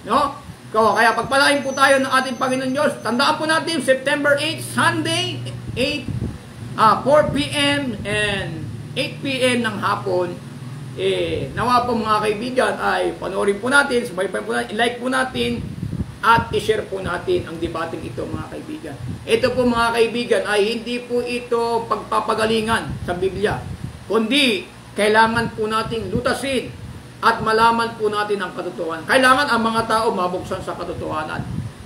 No? Kaya pagpalain po tayo ng ating Panginoon Diyos. Tandaan po natin, September 8, Sunday, 4 p.m. and 8 p.m. ng hapon. Nawa po mga kaibigan ay panoorin po natin, subaybayan po natin, i-like po natin, at i-share po natin ang debating ito mga kaibigan. Ito po mga kaibigan ay hindi po ito pagpapagalingan sa Biblia, kundi kailangan po nating lutasin at malaman po natin ang katotohanan. Kailangan ang mga tao mabuksan sa katotohanan.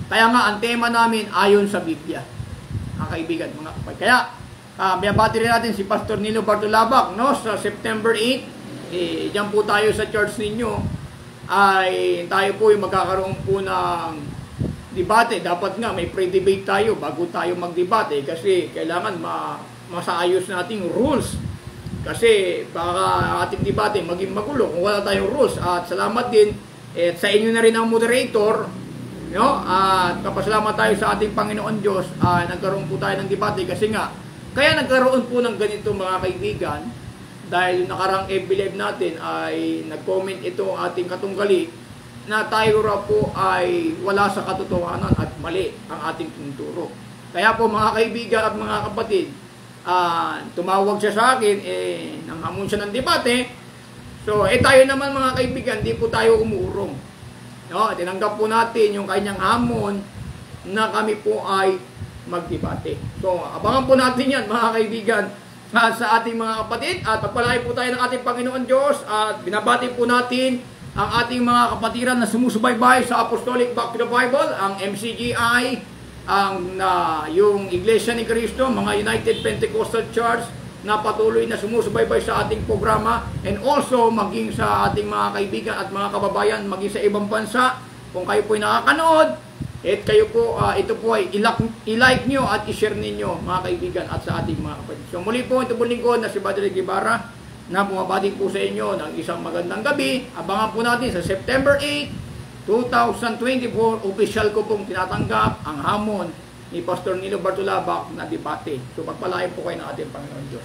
Kaya nga ang tema namin ayon sa Biblia. Mga kaibigan, mga kapatid. Kaya binabati rin natin si Pastor Nilo Bartolabak, no? Sa September 8, diyan po tayo sa church ninyo ay tayo po yung magkakaroon po ng debate. Dapat nga may pre-debate tayo bago tayo mag-debate kasi kailangan masaayos nating rules. Kasi baka ating debate maging magulo kung wala tayong rules. At salamat din sa inyo na rin ang moderator, no? At kapasalamat tayo sa ating Panginoon Diyos. Nagkaroon po tayo ng debate kasi nga kaya nagkaroon po ng ganito mga kaibigan dahil nakarang FB Live natin ay nag-comment ito ang ating katunggali na tayo raw po ay wala sa katotohanan at mali ang ating tinuturo. Kaya po mga kaibigan at mga kapatid, tumawag siya sa akin, nanghamon siya ng debate. So, tayo naman mga kaibigan, di po tayo umuurong. No, tinanggap po natin yung kanyang hamon na kami po ay magdebate. So, abangan po natin yan mga kaibigan sa ating mga kapatid at pagpalain po tayo ng ating Panginoon Diyos at binabati po natin ang ating mga kapatiran na sumusubaybay sa Apostolic Back to the Bible, ang MCGI, yung Iglesia ni Cristo, mga United Pentecostal Church na patuloy na sumusubaybay sa ating programa, and also maging sa ating mga kaibigan at mga kababayan maging sa ibang bansa. Kung kayo po ay nakakanood, kayo po, ito po ay i-like nyo at i-share ninyo mga kaibigan at sa ating mga kapatid. So muli po, ito po lingkod na si Brother Guevara na bumabati po sa inyo ng isang magandang gabi. Abangan po natin sa September 8, 2024, official ko pong tinatanggap ang hamon ni Pastor Nilo Bartolabak na debate. So pagpalain po kayo ng ating Panginoon Diyos.